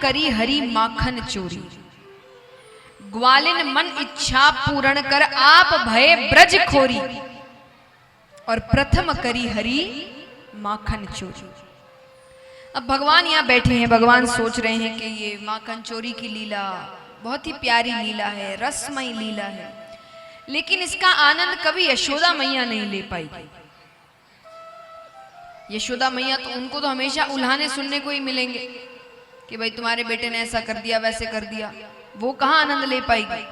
करी हरी माखन चोरी, ग्वालिन मन इच्छा पूर्ण कर आप भय ब्रज खोरी, और प्रथम करी हरी माखन चोरी। अब भगवान यहाँ बैठे हैं, भगवान सोच रहे हैं कि ये माखन चोरी की लीला बहुत ही प्यारी लीला है, रसमयी लीला है, लेकिन इसका आनंद कभी यशोदा मैया नहीं ले पाई। यशोदा मैया तो उनको तो हमेशा उल्हाने सुनने को ही मिलेंगे कि भाई तुम्हारे बेटे ने ऐसा कर दिया वैसे कर दिया, वो कहां आनंद ले पाएगी।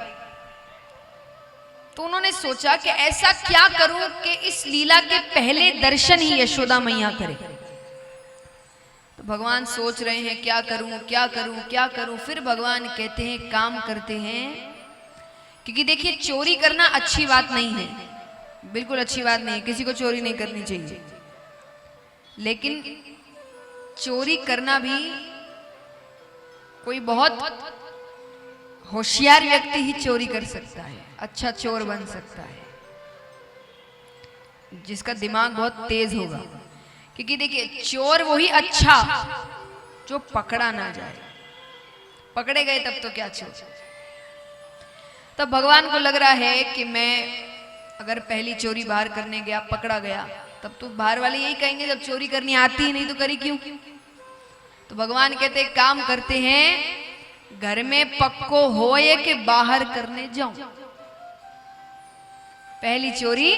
तो उन्होंने सोचा कि ऐसा क्या करूं कि इस लीला के पहले दर्शन ही यशोदा मैया करे। तो भगवान सोच रहे हैं क्या करूं क्या करूं क्या करूं। फिर भगवान कहते हैं काम करते हैं, क्योंकि देखिए चोरी करना अच्छी बात नहीं है, बिल्कुल अच्छी बात नहीं है, किसी को चोरी नहीं करनी चाहिए, लेकिन चोरी करना भी कोई बहुत होशियार व्यक्ति ही चोरी कर सकता है, अच्छा चोर बन सकता है, जिसका दिमाग बहुत तेज होगा। क्योंकि देखिए चोर वही अच्छा जो पकड़ा ना जाए, पकड़े गए तब तो क्या चोर। तब भगवान को लग रहा है कि मैं अगर पहली चोरी बाहर करने गया, पकड़ा गया, तब तो बाहर वाले यही कहेंगे जब चोरी करनी आती ही नहीं तो करी क्यों। तो भगवान कहते काम करते हैं, घर में पक्को होए कि बाहर करने जाऊं। पहली चोरी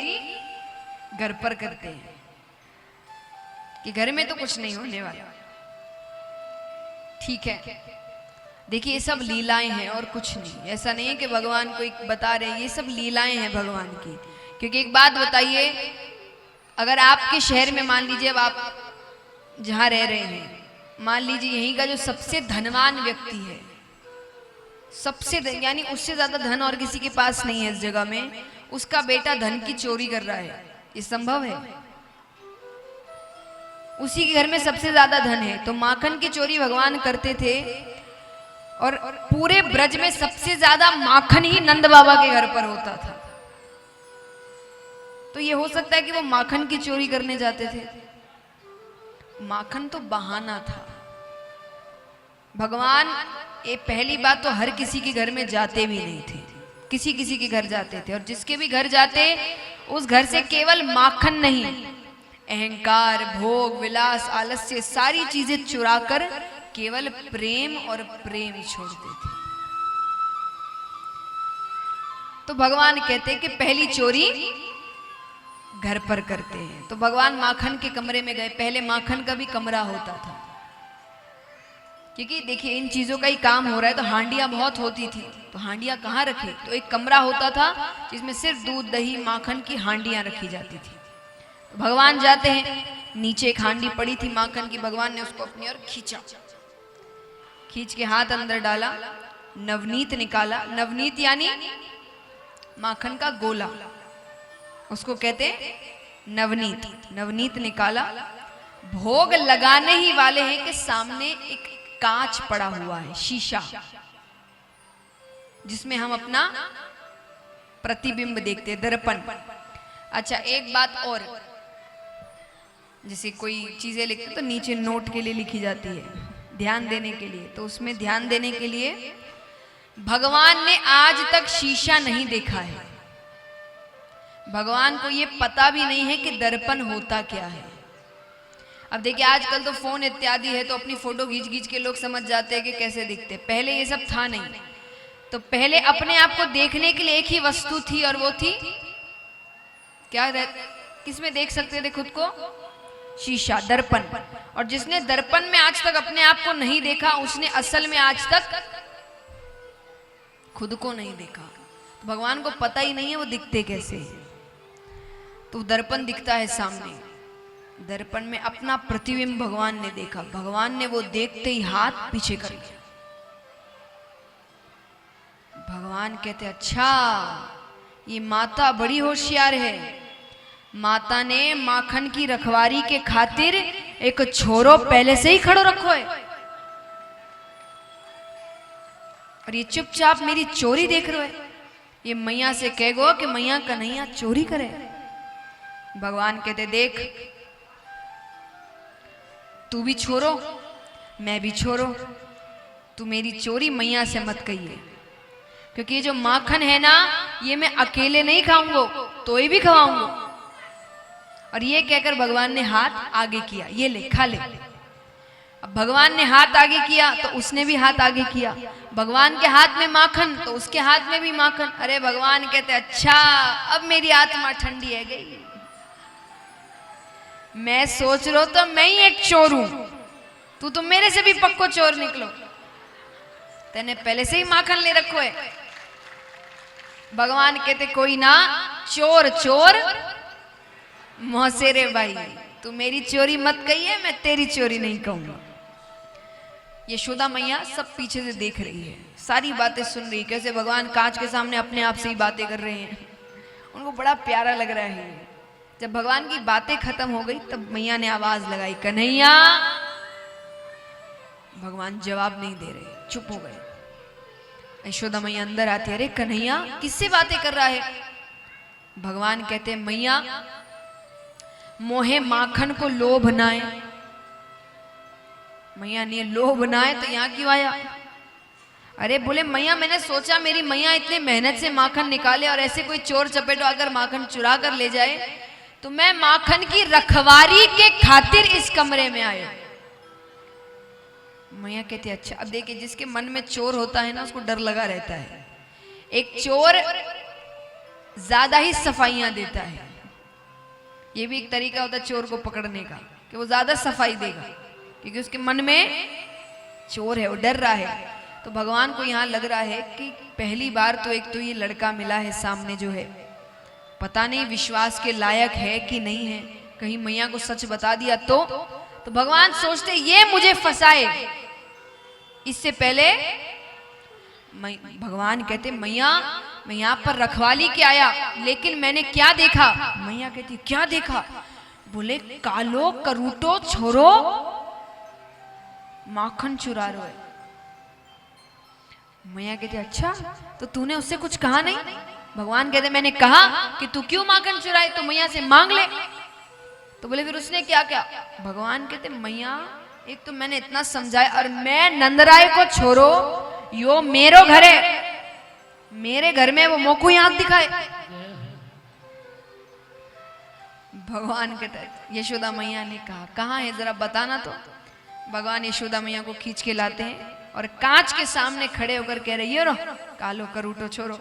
घर पर करते हैं कि घर में तो कुछ नहीं होने वाला। ठीक है, देखिए ये सब लीलाएं हैं और कुछ नहीं, ऐसा नहीं है कि भगवान को बता रहे, ये सब लीलाएं हैं भगवान की। क्योंकि एक बात बताइए, अगर आपके शहर में मान लीजिए, अब आप जहां रह रहे हैं, मान लीजिए यहीं का जो सबसे धनवान व्यक्ति है, सबसे यानी उससे ज्यादा धन और किसी के पास नहीं है इस जगह में, उसका बेटा धन की चोरी कर रहा है, ये संभव है? उसी के घर में सबसे ज्यादा धन है, तो माखन की चोरी भगवान करते थे, और पूरे ब्रज में सबसे ज्यादा माखन ही नंद बाबा के घर पर होता था। तो ये हो सकता है कि वो माखन की चोरी करने जाते थे। माखन तो बहाना था। भगवान ये पहली बात तो हर किसी के घर में जाते भी नहीं थे, किसी किसी के घर जाते थे, और जिसके भी घर जाते उस घर से केवल माखन नहीं, अहंकार, भोग, विलास, आलस्य, सारी चीजें चुराकर केवल प्रेम और प्रेम छोड़ते थे। तो भगवान कहते हैं कि पहली चोरी घर पर करते हैं। तो भगवान माखन के कमरे में गए। पहले माखन का भी कमरा होता था, क्योंकि देखिए इन चीजों का ही काम हो रहा है, तो हांडियां बहुत होती थी, तो हांडियां कहाँ रखे, तो एक कमरा होता था जिसमें सिर्फ दूध, दही, माखन की हांडियां रखी जाती थी। तो भगवान जाते हैं, नीचे एक हांडी पड़ी थी माखन की, भगवान ने उसको अपनी ओर खींचा, खींच के हाथ अंदर डाला, नवनीत निकाला। नवनीत यानी माखन का गोला, उसको कहते नवनीत। नवनीत निकाला, भोग लगाने ही वाले हैं कि सामने एक कांच पड़ा हुआ है, शीशा, जिसमें हम अपना प्रतिबिंब देखते, दर्पण। अच्छा एक बात और, जैसे कोई चीजें लिखते तो नीचे नोट के लिए लिखी जाती है, ध्यान देने के लिए, तो उसमें ध्यान देने के लिए भगवान ने आज तक शीशा नहीं देखा है। भगवान को ये पता भी नहीं है कि दर्पण होता क्या है। अब देखिए आजकल तो फोन इत्यादि है, तो अपनी फोटो खींच खींच के लोग समझ जाते हैं कि कैसे दिखते। पहले ये सब था नहीं, तो पहले अपने आप को देखने के लिए एक ही वस्तु थी, और वो थी क्या, किसमें देख सकते थे खुद को? शीशा, दर्पण। और जिसने दर्पण में आज तक अपने आप को नहीं देखा, उसने असल में आज तक खुद को नहीं देखा। तो भगवान को पता ही नहीं है वो दिखते कैसे हैं। तो दर्पण दिखता है सामने, दर्पण में अपना प्रतिबिंब भगवान ने देखा। भगवान ने वो देखते ही हाथ पीछे कर लिया। भगवान कहते अच्छा ये माता बड़ी होशियार है, माता ने माखन की रखवारी के खातिर एक छोरो पहले से ही खड़ो रखो है, और ये चुपचाप मेरी चोरी देख रहे है। ये मैया से कह गो कि मैया कन्हैया चोरी करे। भगवान कहते देख तू भी छोरो, मैं भी छोरो, तू मेरी चोरी मैया से मत कहिए, क्योंकि ये जो माखन है ना ये मैं अकेले नहीं खाऊंगा, तो ही भी खवाऊंगा। और ये कहकर भगवान ने हाथ आगे किया, ये ले खा ले। अब भगवान ने हाथ आगे किया तो उसने भी हाथ आगे किया, भगवान के हाथ में माखन तो उसके हाथ में भी माखन। अरे भगवान कहते अच्छा अब मेरी आत्मा ठंडी है गई। मैं सोच रहा तो मैं ही एक चोर हूं, तू तो मेरे से भी पक्को चोर निकलो, तेने पहले से ही माखन ले रखो है। भगवान कहते कोई ना, चोर चोर मौसेरे भाई, तू मेरी चोरी मत कहिए, मैं तेरी चोरी नहीं कहूंगा। यशोदा मैया सब पीछे से देख रही है, सारी बातें सुन रही, कैसे भगवान कांच के सामने अपने आप से ही बातें कर रहे हैं। उनको बड़ा प्यारा लग रहा है। जब भगवान की बातें खत्म हो गई तब मैया ने आवाज लगाई, कन्हैया। भगवान जवाब नहीं दे रहे, चुप हो गए। यशोदा मैया अंदर आती, अरे कन्हैया किससे बातें कर रहा है? भगवान कहते मैया मोहे माखन को लोभ नाए। मैया ने लोभ नाए तो यहाँ क्यों आया? अरे बोले मैया मैंने सोचा मेरी मैया इतने मेहनत से माखन निकाले और ऐसे कोई चोर चपेटो अगर माखन चुरा कर ले जाए तो मैं माखन की रखवारी के खातिर इस कमरे में आया। मैया कहती अच्छा। अब देखिए जिसके मन में चोर होता है ना उसको डर लगा रहता है। एक चोर ज्यादा ही सफाइयां देता है, ये भी एक तरीका होता है चोर को पकड़ने का कि वो ज्यादा सफाई देगा, क्योंकि उसके मन में चोर है, वो डर रहा है। तो भगवान को यहाँ लग रहा है कि पहली बार तो एक तो ये लड़का मिला है सामने जो है, पता नहीं विश्वास के लायक है कि नहीं है, कहीं मैया को सच बता दिया तो भगवान सोचते ये मुझे फंसाए। इससे पहले भगवान कहते मैया मैं यहाँ पर रखवाली के आया, लेकिन मैंने क्या देखा? मैया कहती क्या देखा? बोले कालो करूटो छोरो माखन चुरा रहे है। मैया कहती अच्छा तो तूने उससे कुछ कहा नहीं? भगवान कहते मैंने कहा कि तू क्यों माखन चुराए, तो मैया से मांग ले। तो बोले फिर उसने क्या क्या? भगवान कहते मैया एक तो मैंने इतना समझाया, और मैं नंदराय को छोड़ो, यो मेरो घर है, मेरे घर में वो मोकू आंख दिखाए। भगवान कहते यशोदा मैया ने कहा कहाँ है जरा बताना। तो भगवान यशोदा मैया को खींच के लाते हैं और कांच के सामने खड़े होकर कह रहे ये रो कालो करूटो छोरो।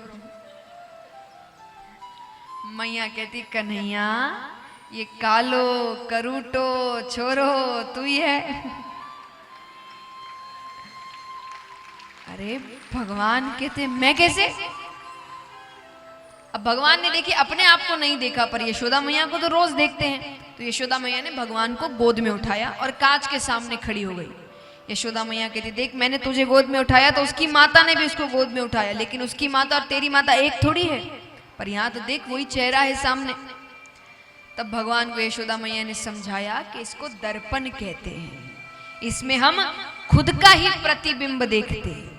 मैया कहती कन्हैया ये कालो करूटो छोरो तू ही है। अरे भगवान कहते मैं कैसे? अब भगवान ने देखिए अपने आप को नहीं देखा, पर यशोदा मैया को तो रोज देखते हैं। तो यशोदा मैया ने भगवान को गोद में उठाया और कांच के सामने खड़ी हो गई। यशोदा मैया कहती देख मैंने तुझे गोद में उठाया तो उसकी माता ने भी उसको गोद में उठाया, लेकिन उसकी माता और तेरी माता एक थोड़ी है, पर यहाँ तो देख वही चेहरा है सामने। तब भगवान को यशोदा मैया ने समझाया कि इसको दर्पण कहते हैं, इसमें हम खुद का ही प्रतिबिंब देखते हैं।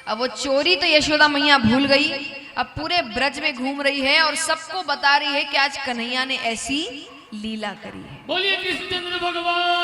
अब वो चोरी तो यशोदा मैया भूल गई, अब पूरे ब्रज में घूम रही है और सबको बता रही है कि आज कन्हैया ने ऐसी लीला करी है। बोलिए कृष्णचंद्र भगवान